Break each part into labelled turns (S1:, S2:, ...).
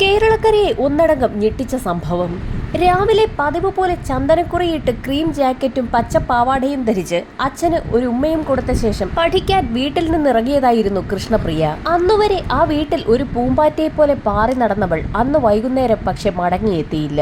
S1: കേരളക്കരയെ ഒന്നടങ്കം ഞെട്ടിച്ച സംഭവം. രാവിലെ പതിവ് പോലെ ചന്ദനക്കുറിയിട്ട് ക്രീം ജാക്കറ്റും പച്ച പാവാടയും ധരിച്ച് അച്ഛന് ഒരു ഉമ്മയും കൊടുത്ത ശേഷം പഠിക്കാൻ വീട്ടിൽ നിന്നിറങ്ങിയതായിരുന്നു കൃഷ്ണപ്രിയ. അന്നുവരെ ആ വീട്ടിൽ ഒരു പൂമ്പാറ്റയെ പോലെ പാറി നടന്നവൾ അന്ന് വൈകുന്നേരം പക്ഷെ മടങ്ങിയെത്തിയില്ല.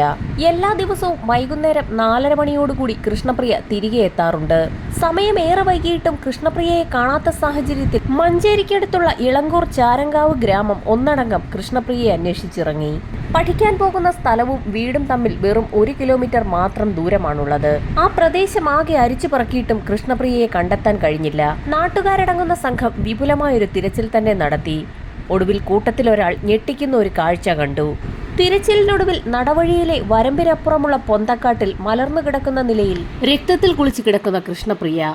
S1: എല്ലാ ദിവസവും വൈകുന്നേരം 4:30 മണിയോടുകൂടി കൃഷ്ണപ്രിയ തിരികെ എത്താറുണ്ട്. സമയമേറെ വൈകിയിട്ടും കൃഷ്ണപ്രിയയെ കാണാത്ത സാഹചര്യത്തിൽ മഞ്ചേരിക്കടുത്തുള്ള ഇളങ്കൂർ ചാരങ്കാവ് ഗ്രാമം ഒന്നടങ്കം കൃഷ്ണപ്രിയയെ അന്വേഷിച്ചിറങ്ങി. പഠിക്കാൻ പോകുന്ന സ്ഥലവും വീടും തമ്മിൽ വെറും 1 കിലോമീറ്റർ മാത്രം ദൂരമാണുള്ളത്. ആ പ്രദേശം ആകെ അരിച്ചു പറക്കിയിട്ടും കൃഷ്ണപ്രിയയെ കണ്ടെത്താൻ കഴിഞ്ഞില്ല. നാട്ടുകാരടങ്ങുന്ന സംഘം വിപുലമായൊരു തിരച്ചിൽ തന്നെ നടത്തി. ഒടുവിൽ കൂട്ടത്തിലൊരാൾ ഞെട്ടിക്കുന്ന ഒരു കാഴ്ച കണ്ടു. തിരച്ചിലിനൊടുവിൽ നടവഴിയിലെ വരമ്പിനപ്പുറമുള്ള പൊന്തക്കാട്ടിൽ മലർന്നു കിടക്കുന്ന നിലയിൽ രക്തത്തിൽ കുളിച്ചു കിടക്കുന്ന കൃഷ്ണപ്രിയ.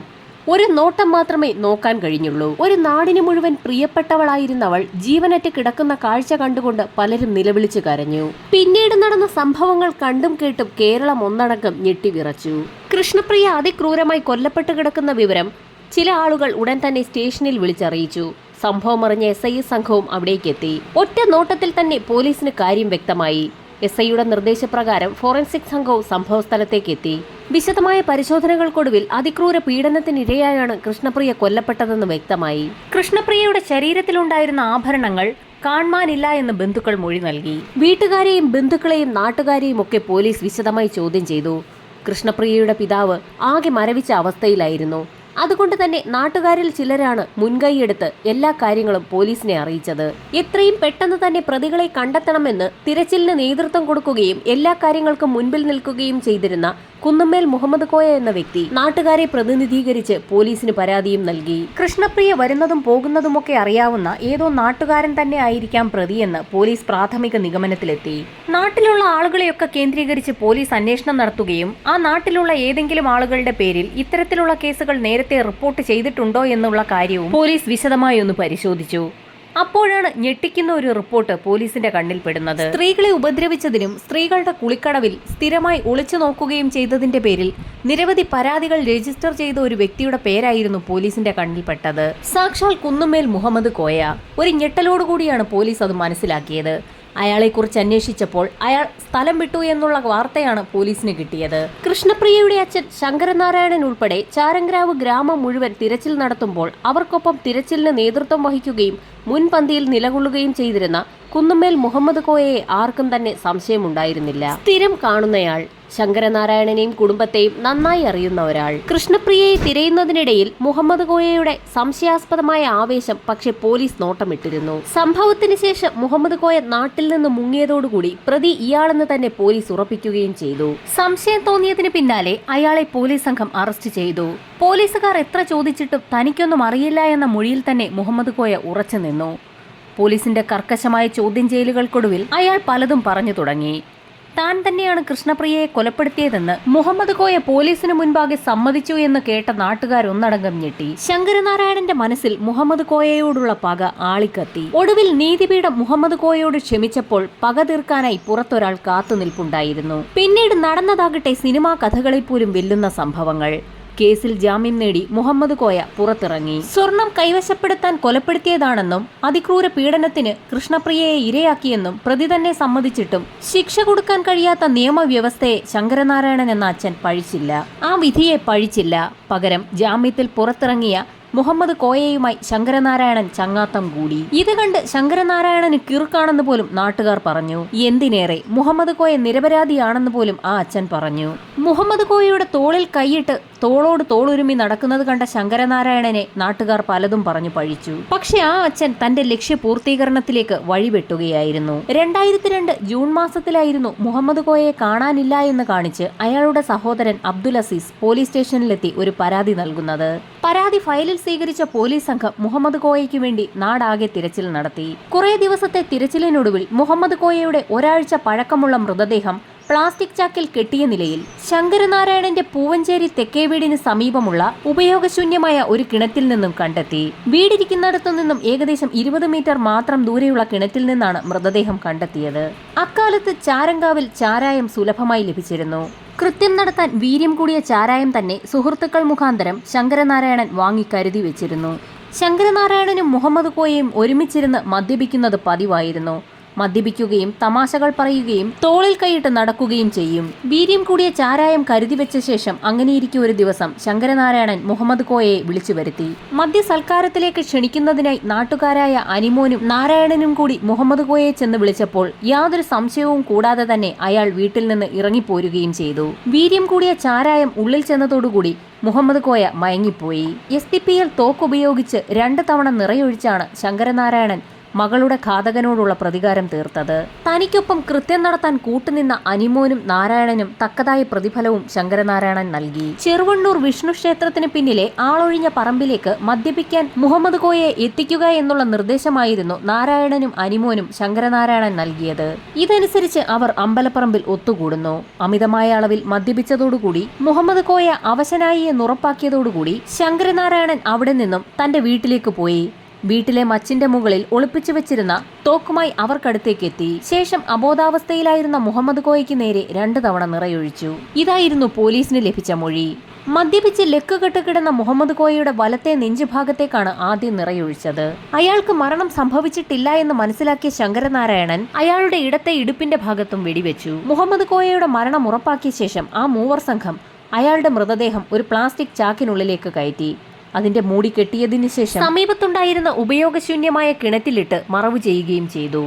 S1: ഒരു നോട്ടം മാത്രമേ നോക്കാൻ കഴിഞ്ഞുള്ളൂ. ഒരു നാടിന് മുഴുവൻ പ്രിയപ്പെട്ടവളായിരുന്നവൾ ജീവനറ്റ് കിടക്കുന്ന കാഴ്ച കണ്ടുകൊണ്ട് പലരും നിലവിളിച്ചു കരഞ്ഞു. പിന്നീട് നടന്ന സംഭവങ്ങൾ കണ്ടും കേട്ടും കേരളം ഒന്നടങ്കം ഞെട്ടിവിറച്ചു. കൃഷ്ണപ്രിയ അതിക്രൂരമായി കൊല്ലപ്പെട്ട് കിടക്കുന്ന വിവരം ചില ആളുകൾ ഉടൻ തന്നെ സ്റ്റേഷനിൽ വിളിച്ചറിയിച്ചു. സംഭവം അറിഞ്ഞ SI സംഘവും അവിടേക്കെത്തി. ഒറ്റ നോട്ടത്തിൽ തന്നെ പോലീസിന് കാര്യം വ്യക്തമായി. SIയുടെ നിർദ്ദേശപ്രകാരം ഫോറൻസിക് സംഘവും സംഭവസ്ഥലത്തേക്ക് എത്തി. വിശദമായ പരിശോധനകൾക്കൊടുവിൽ അതിക്രൂര പീഡനത്തിനിരയായാണ് കൃഷ്ണപ്രിയ കൊല്ലപ്പെട്ടതെന്ന് വ്യക്തമായി. കൃഷ്ണപ്രിയയുടെ ശരീരത്തിലുണ്ടായിരുന്ന ആഭരണങ്ങൾ കാണാനില്ല എന്ന് ബന്ധുക്കൾ മൊഴി നൽകി. വീട്ടുകാരെയും ബന്ധുക്കളെയും നാട്ടുകാരെയും ഒക്കെ പോലീസ് വിശദമായി ചോദ്യം ചെയ്തു. കൃഷ്ണപ്രിയയുടെ പിതാവ് ആകെ മരവിച്ച അവസ്ഥയിലായിരുന്നു. അതുകൊണ്ട് തന്നെ നാട്ടുകാരിൽ ചിലരാണ് മുൻകൈയെടുത്ത് എല്ലാ കാര്യങ്ങളും പോലീസിനെ അറിയിച്ചത്. എത്രയും പെട്ടെന്ന് തന്നെ പ്രതികളെ കണ്ടെത്തണമെന്ന് തിരച്ചിലിന് നേതൃത്വം കൊടുക്കുകയും എല്ലാ കാര്യങ്ങൾക്കും മുൻപിൽ നിൽക്കുകയും ചെയ്തിരുന്ന കുന്നമ്മേൽ മുഹമ്മദ് കോയ എന്ന വ്യക്തി നാട്ടുകാരെ പ്രതിനിധീകരിച്ച് പോലീസിന് പരാതിയും നൽകി. കൃഷ്ണപ്രിയ വരുന്നതും പോകുന്നതുമൊക്കെ അറിയാവുന്ന ഏതോ നാട്ടുകാരൻ തന്നെ ആയിരിക്കാം പ്രതിയെന്ന് പോലീസ് പ്രാഥമിക നിഗമനത്തിലെത്തി. നാട്ടിലുള്ള ആളുകളെയൊക്കെ കേന്ദ്രീകരിച്ച് പോലീസ് അന്വേഷണം നടത്തുകയും ആ നാട്ടിലുള്ള ഏതെങ്കിലും ആളുകളുടെ പേരിൽ ഇത്തരത്തിലുള്ള കേസുകൾ നേരത്തെ റിപ്പോർട്ട് ചെയ്തിട്ടുണ്ടോ എന്നുള്ള കാര്യവും പോലീസ് വിശദമായി ഒന്ന് പരിശോധിച്ചു. അപ്പോഴാണ് ഞെട്ടിക്കുന്ന ഒരു റിപ്പോർട്ട് പോലീസിന്റെ കണ്ണിൽപ്പെടുന്നത്. സ്ത്രീകളെ ഉപദ്രവിച്ചതിനും സ്ത്രീകളുടെ കുളിക്കടവിൽ സ്ഥിരമായി ഒളിച്ചു നോക്കുകയും ചെയ്തതിന്റെ പേരിൽ നിരവധി പരാതികൾ രജിസ്റ്റർ ചെയ്ത ഒരു വ്യക്തിയുടെ പേരായിരുന്നു പോലീസിന്റെ കണ്ണിൽപ്പെട്ടത്. സാക്ഷാൽ കുന്നുമേൽ മുഹമ്മദ് കോയ. ഒരു ഞെട്ടലോടുകൂടിയാണ് പോലീസ് അത് മനസ്സിലാക്കിയത്. അയാളെക്കുറിച്ച് അന്വേഷിച്ചപ്പോൾ അയാൾ സ്ഥലം വിട്ടു എന്നുള്ള വാർത്തയാണ് പോലീസിന് കിട്ടിയത്. കൃഷ്ണപ്രിയയുടെ അച്ഛൻ ശങ്കരനാരായണൻ ഉൾപ്പെടെ ചാരങ്കാവ് ഗ്രാമം മുഴുവൻ തിരച്ചിൽ നടത്തുമ്പോൾ അവർക്കൊപ്പം തിരച്ചിലിന് നേതൃത്വം വഹിക്കുകയും മുൻപന്തിയിൽ നിലകൊള്ളുകയും ചെയ്തിരുന്ന കുന്നുമേൽ മുഹമ്മദ് കോയയെ ആർക്കും തന്നെ സംശയമുണ്ടായിരുന്നില്ല. സ്ഥിരം കാണുന്നയാൾ, ശങ്കരനാരായണനെയും കുടുംബത്തെയും നന്നായി അറിയുന്ന ഒരാൾ. കൃഷ്ണപ്രിയയെ തിരയുന്നതിനിടയിൽ മുഹമ്മദ് കോയയുടെ സംശയാസ്പദമായ ആവേശം പക്ഷെ പോലീസ് നോട്ടമിട്ടിരുന്നു. സംഭവത്തിന് ശേഷം മുഹമ്മദ് കോയ നാട്ടിൽ നിന്ന് മുങ്ങിയതോടുകൂടി പ്രതി ഇയാളെന്ന് തന്നെ പോലീസ് ഉറപ്പിക്കുകയും ചെയ്തു. സംശയം തോന്നിയതിന് പിന്നാലെ അയാളെ പോലീസ് സംഘം അറസ്റ്റ് ചെയ്തു. പോലീസുകാർ എത്ര ചോദിച്ചിട്ടും തനിക്കൊന്നും അറിയില്ല എന്ന മൊഴിയിൽ തന്നെ മുഹമ്മദ് കോയ ഉറച്ചു നിന്നു. പോലീസിന്റെ കർക്കശമായ ചോദ്യം ചെയ്യലുകൾക്കൊടുവിൽ അയാൾ പലതും പറഞ്ഞു തുടങ്ങി. താൻ തന്നെയാണ് കൃഷ്ണപ്രിയയെ കൊലപ്പെടുത്തിയതെന്ന് മുഹമ്മദ് കോയ പോലീസിന് മുൻപാകെ സമ്മതിച്ചു എന്ന് കേട്ട നാട്ടുകാരൊന്നടങ്കം ഞെട്ടി. ശങ്കരനാരായണന്റെ മനസ്സിൽ മുഹമ്മദ് കോയയോടുള്ള പക ആളിക്കത്തി. ഒടുവിൽ നീതിപീഠം മുഹമ്മദ് കോയയോട് ക്ഷമിച്ചപ്പോൾ പക തീർക്കാനായി പുറത്തൊരാൾ കാത്തുനിൽപ്പുണ്ടായിരുന്നു. പിന്നീട് നടന്നതാകട്ടെ സിനിമാ കഥകളെ പോലും വെല്ലുന്ന സംഭവങ്ങൾ. കേസിൽ ജാമ്യം നേടി മുഹമ്മദ് കോയ പുറത്തിറങ്ങി. സ്വർണം കൈവശപ്പെടുത്താൻ കൊലപ്പെടുത്തിയതാണെന്നും അതിക്രൂര പീഡനത്തിന് കൃഷ്ണപ്രിയയെ ഇരയാക്കിയെന്നും പ്രതി തന്നെ സമ്മതിച്ചിട്ടും ശിക്ഷ കൊടുക്കാൻ കഴിയാത്ത നിയമവ്യവസ്ഥയെ ശങ്കരനാരായണൻ എന്ന അച്ഛൻ പഴിച്ചില്ല. ആ വിധിയെ പഴിച്ചില്ല. പകരം ജാമ്യത്തിൽ പുറത്തിറങ്ങിയ മുഹമ്മദ് കോയയുമായി ശങ്കരനാരായണൻ ചങ്ങാത്തം കൂടി. ഇത് കണ്ട് ശങ്കരനാരായണന് കിറുക്കാണെന്ന് പോലും നാട്ടുകാർ പറഞ്ഞു. എന്തിനേറെ മുഹമ്മദ് കോയ നിരപരാധിയാണെന്ന് പോലും ആ അച്ഛൻ പറഞ്ഞു. മുഹമ്മദ് കോയയുടെ തോളിൽ കൈയിട്ട് തോളോട് തോളുരുമി നടക്കുന്നത് കണ്ട ശങ്കരനാരായണനെ നാട്ടുകാർ പലതും പറഞ്ഞു പഴിച്ചു. പക്ഷെ ആ അച്ഛൻ തന്റെ ലക്ഷ്യപൂർത്തീകരണത്തിലേക്ക് വഴിവെട്ടുകയായിരുന്നു. 2002 ജൂൺ മാസത്തിലായിരുന്നു മുഹമ്മദ് കോയയെ കാണാനില്ല എന്ന് കാണിച്ച് അയാളുടെ സഹോദരൻ അബ്ദുൽ അസീസ് പോലീസ് സ്റ്റേഷനിലെത്തി ഒരു പരാതി നൽകുന്നത്. പരാതി ഫയലിൽ സ്വീകരിച്ച പോലീസ് സംഘം മുഹമ്മദ് കോയയ്ക്ക് വേണ്ടി നാടാകെ തിരച്ചിൽ നടത്തി. കുറെ ദിവസത്തെ തിരച്ചിലിനൊടുവിൽ മുഹമ്മദ് കോയയുടെ ഒരാഴ്ച പഴക്കമുള്ള മൃതദേഹം പ്ലാസ്റ്റിക് ചാക്കിൽ കെട്ടിയ നിലയിൽ ശങ്കരനാരായണന്റെ പൂവഞ്ചേരി തെക്കേ വീടിന് സമീപമുള്ള ഉപയോഗശൂന്യമായ ഒരു കിണറ്റിൽ നിന്നും കണ്ടെത്തി. വീടിരിക്കുന്നിടത്തു നിന്നും ഏകദേശം 20 മീറ്റർ മാത്രം ദൂരെയുള്ള കിണറ്റിൽ നിന്നാണ് മൃതദേഹം കണ്ടെത്തിയത്. അക്കാലത്ത് ചാരങ്കാവിൽ ചാരായം സുലഭമായി ലഭിച്ചിരുന്നു. കൃത്യം നടത്താൻ വീര്യം കൂടിയ ചാരായം തന്നെ സുഹൃത്തുക്കൾ മുഖാന്തരം ശങ്കരനാരായണൻ വാങ്ങി കരുതി വെച്ചിരുന്നു. ശങ്കരനാരായണനും മുഹമ്മദ് കോയയും ഒരുമിച്ചിരുന്ന് മദ്യപിക്കുന്നത് പതിവായിരുന്നു. മദ്യപിക്കുകയും തമാശകൾ പറയുകയും തോളിൽ കൈയിട്ട് നടക്കുകയും ചെയ്യും. വീര്യം കൂടിയ ചാരായം കരുതി വെച്ച ശേഷം അങ്ങനെയിരിക്കെ ഒരു ദിവസം ശങ്കരനാരായണൻ മുഹമ്മദ് കോയയെ വിളിച്ചു വരുത്തി. മദ്യ സൽക്കാരത്തിലേക്ക് ക്ഷണിക്കുന്നതിനായി നാട്ടുകാരായ അനിമോനും നാരായണനും കൂടി മുഹമ്മദ് കോയയെ ചെന്ന് വിളിച്ചപ്പോൾ യാതൊരു സംശയവും കൂടാതെ തന്നെ അയാൾ വീട്ടിൽ നിന്ന് ഇറങ്ങിപ്പോരുകയും ചെയ്തു. വീര്യം കൂടിയ ചാരായം ഉള്ളിൽ ചെന്നതോടുകൂടി മുഹമ്മദ് കോയ മയങ്ങിപ്പോയി. SDPL തോക്കുപയോഗിച്ച് 2 തവണ നിറയൊഴിച്ചാണ് ശങ്കരനാരായണൻ മകളുടെ ഘാതകനോടുള്ള പ്രതികാരം തീർത്തത്. തനിക്കൊപ്പം കൃത്യം നടത്താൻ കൂട്ടുനിന്ന അനിമോനും നാരായണനും തക്കതായ പ്രതിഫലവും ശങ്കരനാരായണൻ നൽകി. ചെറുവണ്ണൂർ വിഷ്ണു ക്ഷേത്രത്തിന് പിന്നിലെ ആളൊഴിഞ്ഞ പറമ്പിലേക്ക് മദ്യപിക്കാൻ മുഹമ്മദ് കോയയെ എത്തിക്കുക എന്നുള്ള നിർദ്ദേശമായിരുന്നു നാരായണനും അനിമോനും ശങ്കരനാരായണൻ നൽകിയത്. ഇതനുസരിച്ച് അവർ അമ്പലപ്പറമ്പിൽ ഒത്തുകൂടുന്നു. അമിതമായ അളവിൽ മദ്യപിച്ചതോടുകൂടി മുഹമ്മദ് കോയ അവശനായി എന്നുറപ്പാക്കിയതോടുകൂടി ശങ്കരനാരായണൻ അവിടെ നിന്നും തന്റെ വീട്ടിലേക്ക് പോയി. വീട്ടിലെ മച്ചിന്റെ മുകളിൽ ഒളിപ്പിച്ചു വെച്ചിരുന്ന തോക്കുമായി അവർക്കടുത്തേക്ക് എത്തി. ശേഷം അബോധാവസ്ഥയിലായിരുന്ന മുഹമ്മദ് കോയയ്ക്ക് നേരെ 2 തവണ നിറയൊഴിച്ചു. ഇതായിരുന്നു പോലീസിന് ലഭിച്ച മൊഴി. മദ്യപിച്ച് ലക്കുകെട്ട് കിടന്ന മുഹമ്മദ് കോയയുടെ വലത്തെ നെഞ്ചുഭാഗത്തേക്കാണ് ആദ്യം നിറയൊഴിച്ചത്. അയാൾക്ക് മരണം സംഭവിച്ചിട്ടില്ല എന്ന് മനസ്സിലാക്കിയ ശങ്കരനാരായണൻ അയാളുടെ ഇടത്തെ ഇടുപ്പിന്റെ ഭാഗത്തും വെടിവെച്ചു. മുഹമ്മദ് കോയയുടെ മരണം ഉറപ്പാക്കിയ ശേഷം ആ മൂവർ സംഘം അയാളുടെ മൃതദേഹം ഒരു പ്ലാസ്റ്റിക് ചാക്കിനുള്ളിലേക്ക് കയറ്റി. അതിന്റെ മൂടി കെട്ടിയതിനു ശേഷം സമീപത്തുണ്ടായിരുന്ന ഉപയോഗശൂന്യമായ കിണറ്റിലിട്ട് മറവ് ചെയ്യുകയും ചെയ്തു.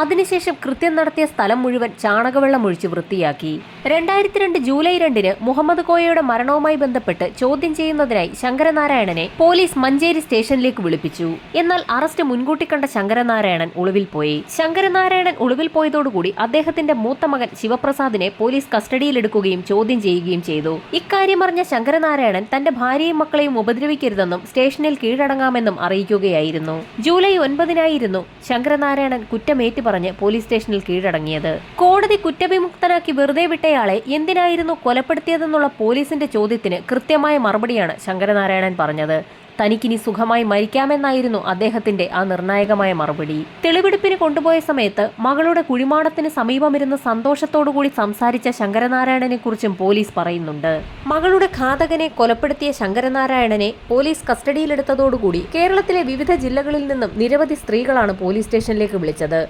S1: അതിനുശേഷം കൃത്യം നടത്തിയ സ്ഥലം മുഴുവൻ ചാണകവെള്ളം ഒഴിച്ച് വൃത്തിയാക്കി. 2002 ജൂലൈ 2-ന് മുഹമ്മദ് കോയയുടെ മരണവുമായി ബന്ധപ്പെട്ട് ചോദ്യം ചെയ്യുന്നതിനായി ശങ്കരനാരായണനെ പോലീസ് മഞ്ചേരി സ്റ്റേഷനിലേക്ക് വിളിപ്പിച്ചു. എന്നാൽ അറസ്റ്റ് മുൻകൂട്ടി കണ്ട ശങ്കരനാരായണൻ ഒളിവിൽ പോയി. ശങ്കരനാരായണൻ ഒളിവിൽ പോയതോടുകൂടി അദ്ദേഹത്തിന്റെ മൂത്ത മകൻ ശിവപ്രസാദിനെ പോലീസ് കസ്റ്റഡിയിലെടുക്കുകയും ചോദ്യം ചെയ്യുകയും ചെയ്തു. ഇക്കാര്യം അറിഞ്ഞ ശങ്കരനാരായണൻ തന്റെ ഭാര്യയും മക്കളെയും ഉപദ്രവിക്കരുതെന്നും സ്റ്റേഷനിൽ കീഴടങ്ങാമെന്നും അറിയിക്കുകയായിരുന്നു. ജൂലൈ 9-നായിരുന്നു ശങ്കരനാരായണൻ കുറ്റമേറ്റ് പറഞ്ഞ് പോലീസ് സ്റ്റേഷനിൽ കീഴടങ്ങിയത്. കോടതി കുറ്റവിമുക്തനാക്കി വെറുതെ വിട്ടയാളെ എന്തിനായിരുന്നു കൊലപ്പെടുത്തിയതെന്നുള്ള പോലീസിന്റെ ചോദ്യത്തിന് കൃത്യമായ മറുപടിയാണ് ശങ്കരനാരായണൻ പറഞ്ഞത്. തനിക്കിനി സുഖമായി മരിക്കാമെന്നായിരുന്നു അദ്ദേഹത്തിന്റെ ആ നിർണായകമായ മറുപടി. തെളിവെടുപ്പിന് കൊണ്ടുപോയ സമയത്ത് മകളുടെ കുഴിമാടത്തിന് സമീപമിരുന്ന് സന്തോഷത്തോടുകൂടി സംസാരിച്ച ശങ്കരനാരായണനെ കുറിച്ചും പോലീസ് പറയുന്നുണ്ട്. മകളുടെ ഘാതകനെ കൊലപ്പെടുത്തിയ ശങ്കരനാരായണനെ പോലീസ് കസ്റ്റഡിയിലെടുത്തതോടുകൂടി കേരളത്തിലെ വിവിധ ജില്ലകളിൽ നിന്നും നിരവധി സ്ത്രീകളാണ് പോലീസ് സ്റ്റേഷനിലേക്ക് വിളിച്ചത്.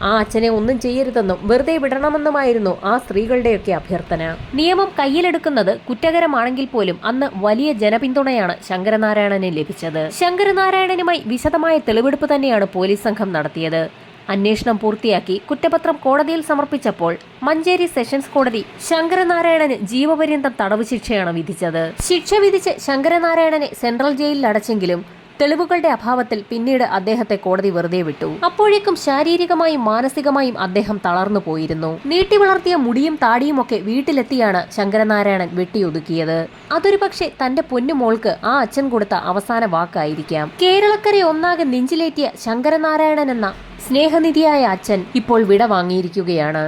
S1: ആ അച്ഛനെ ഒന്നും ചെയ്യരുതെന്നും വെറുതെ വിടണമെന്നുമായിരുന്നു ആ സ്ത്രീകളുടെയൊക്കെ അഭ്യർത്ഥന. നിയമം കയ്യിലെടുക്കുന്നത് കുറ്റകരമാണെങ്കിൽ പോലും അന്ന് വലിയ ജനപിന്തുണയാണ് ശങ്കരനാരായണന് ലഭിച്ചത്. ശങ്കരനാരായണനുമായി വിശദമായ തെളിവെടുപ്പ് തന്നെയാണ് പോലീസ് സംഘം നടത്തിയത്. അന്വേഷണം പൂർത്തിയാക്കി കുറ്റപത്രം കോടതിയിൽ സമർപ്പിച്ചപ്പോൾ മഞ്ചേരി സെഷൻസ് കോടതി ശങ്കരനാരായണന് ജീവപര്യന്തം തടവ് ശിക്ഷയാണ് വിധിച്ചത്. ശിക്ഷ വിധിച്ച് ശങ്കരനാരായണനെ സെൻട്രൽ ജയിലിൽ അടച്ചെങ്കിലും തെളിവുകളുടെ അഭാവത്തിൽ പിന്നീട് അദ്ദേഹത്തെ കോടതി വെറുതെ വിട്ടു. അപ്പോഴേക്കും ശാരീരികമായും മാനസികമായും അദ്ദേഹം തളർന്നു പോയിരുന്നു. നീട്ടി വളർത്തിയ മുടിയും താടിയും ഒക്കെ വീട്ടിലെത്തിയാണ് ശങ്കരനാരായണൻ വെട്ടിയൊതുക്കിയത്. അതൊരു പക്ഷേ തന്റെ പൊന്നുമോൾക്ക് ആ അച്ഛൻ കൊടുത്ത അവസാന വാക്കായിരിക്കാം. കേരളക്കരെ ഒന്നാകെ നെഞ്ചിലേറ്റിയ ശങ്കരനാരായണൻ എന്ന സ്നേഹനിധിയായ അച്ഛൻ ഇപ്പോൾ വിട വാങ്ങിയിരിക്കുകയാണ്.